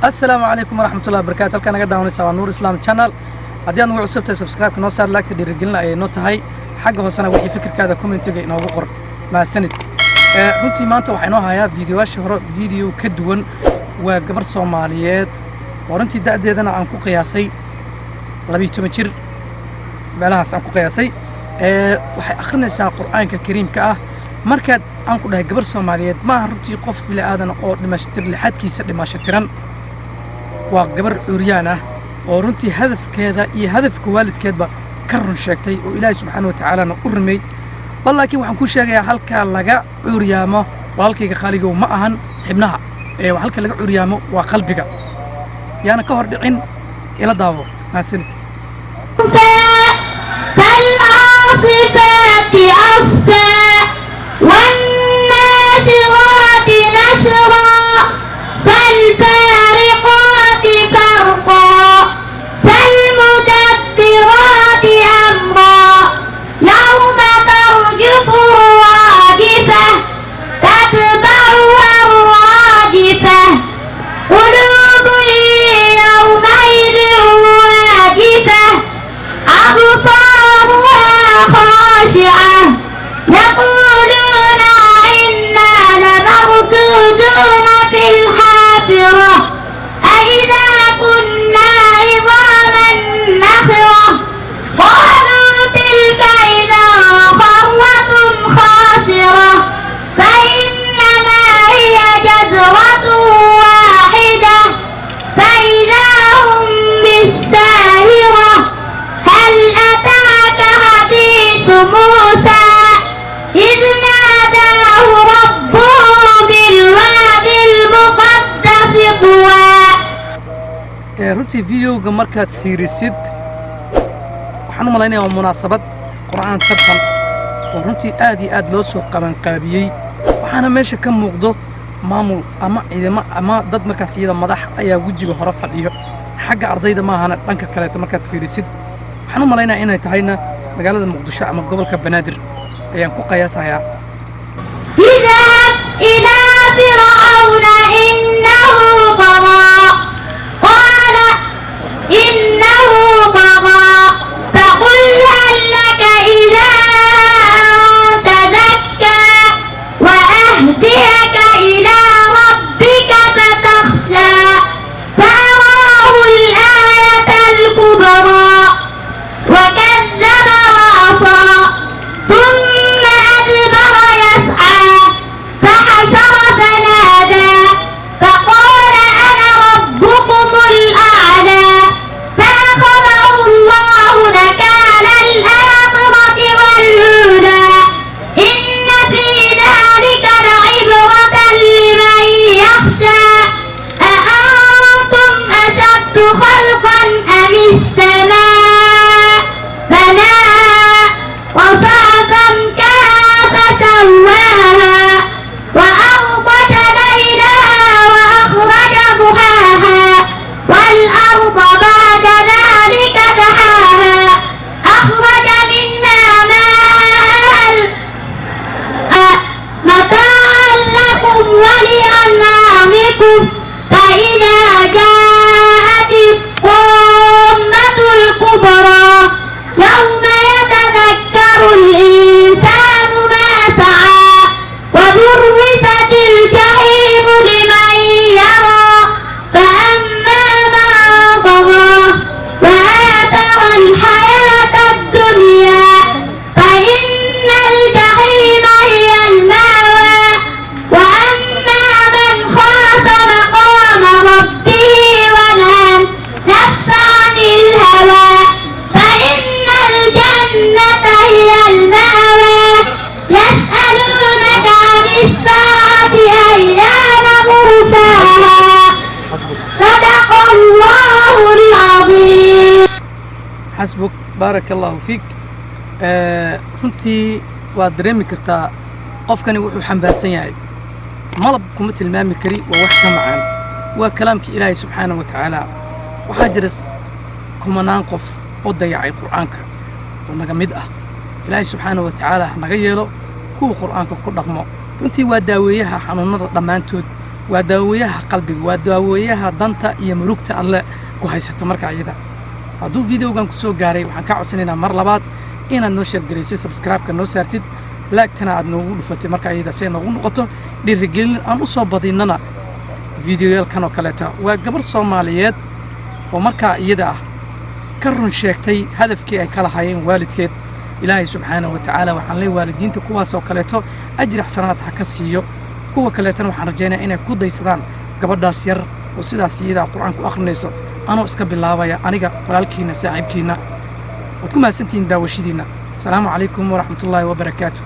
السلام عليكم ورحمة الله وبركاته. كان قد داوني سوا نور إسلام channel. هدي أنا وعصبت سبسكرايب كنا صار لايك تدير رجلنا أي نوت هاي حاجة هو سنة وحي فكر كذا كومنت جاي نوقر مع السند. runtii maanta waxaynu hayaa fiidiyowaashii hore fiidiyo ka duwan waa gabar Soomaaliyeed oo runtii da'deedana aan ku qiyaasay 12 jir meelahaas aan ku qiyaasay waxay akhrinaysaa Qur'aanka Kariimka ah markaad aan ku dhahay gabar Soomaaliyeed ma aha runtii qof bili aadan oo dhimashtir lixadkiisa dhimashtiran waa gabar uryaan ah oo runtii hadafkeeda iyo hadafka waalidkeedba ka run sheegtay oo Ilaahay subxaanahu wa ta'aala u rumay laakiin waxaan ku sheegayaa halka laga curyaamo walaalkayga khaligow ma ahan xibnaha halka laga curyaamo waa qalbiga yaana ka hor dhicin ila daawo maasin فالعاصفات عصفا والناشرات نشرا فالفارقات فرقا فالمدبرات أمرا يوم ترجف الراجفة تتبعها الراجفة قلوب يومئذ واجفة أبصارها خاشعة يقولون إنا لمردودون في الحافرة أإذا كنا عظاما نخرة قالوا تلك إذا قرة خاسرة فإنما هي جزرة واحدة فإذا هم بالساهرة هل أتاك حديث موسى إذ ناداه ربه بالوادي المقدس طوى runtii fiidiyowga markaad fiirisid waxaan u malaynayaa munaasabad qur'aan tartan oo runtii aad iyo aad loo soo qabanqaabiyey waxaana meesha ka muuqdo maamul ama ciidamo ama dad markaas iyada madax ayaa wejiga hore fadhiyo xagga ardayda ma ahana dhanka kaleeto markaad fiirisid waxaan u malaynayaa inay tahayna magaalada muqdisho ama gobolka banaadir ayaan ku qiyaasayaa اذهب إلى فرعون إنه طغى قال إنه طغى فقل هل لك إلى أن تزكى وأهديك إلى ربك فتخشى فأراه الآية الكبرى وكذب وعصى ثم أدبر يسعى فحشر فنادى فقال أنا ربكم الأعلى فأخذه الله نكال الآخرة والأولى إن في ذلك لعبرة لمن يخشى أأنتم أشد خلقا أم السماء بناها رفع سمكها فسواها وأغطش ليلها وأخرج ضحاها والأرض بعد ذلك دحاها أخرج منها ماءها متاعا لكم ولأنعامكم فإذا جاءت الطامة الكبرى يوم يتذكر الإنسان ما سعى وبرزت الجحيم لمن يرى فأما من طغى وآثر الحياة الدنيا فإن الجحيم هي المأوى وأما من خاف مقام ربه ونهى النفس عن الهوى فإن الجنة هي المأوى يسألونك عن الساعة أيان مرساها صدق الله العظيم xasbuk baaraka allahu fiik runtii waad dareemi kartaa qofkani wuxuu xambaarsan yahay malab kuma tilmaami kari waa wax ka macaan waa kalaamkii ilaahay subxaanahu wa tacaala waxaa jira kumanaan qof oo dayacay qur'aanka oo naga mid ah ilaahay subxaanahu wa tacaala naga yeelo kuwa qur'aanka ku dhaqmo runtii waa daaweeyaha xanuunada dhammaantood وداويها قلبي وداويها دنتا iyo murugta alle ku haysato marka ayada hadduu videogan ku soo gaaray waxaan ka codsanaynaa mar labaad inaad noo share gareysay subscribe-ka noo saartid like-tana aad noogu dhufatay marka ayada si noogu noqoto dhiirigelin aan u soo badinana videoyalkan oo kaleeta waa gabar Soomaaliyeed oo marka iyada ah ka run sheegtay hadafkii ay kala hayeen waalidkeed ilaahay subxaanahu wa ta'aala waxaan leeyahay waalidiinta kuwaas oo kaleeto ajri xasanaad ha ka siiyo kuwa kaleetana waxaan rajaynayaa inay ku daysadaan gabadhaas yar oo sidaas iyada quraanku akhrinayso anoo iska bilaabaya aniga walaalkiina saaxiibkiina waad ku mahadsantihiin daawashadiina asalaamu calaykum waraxmatullaahi wabarakaatuh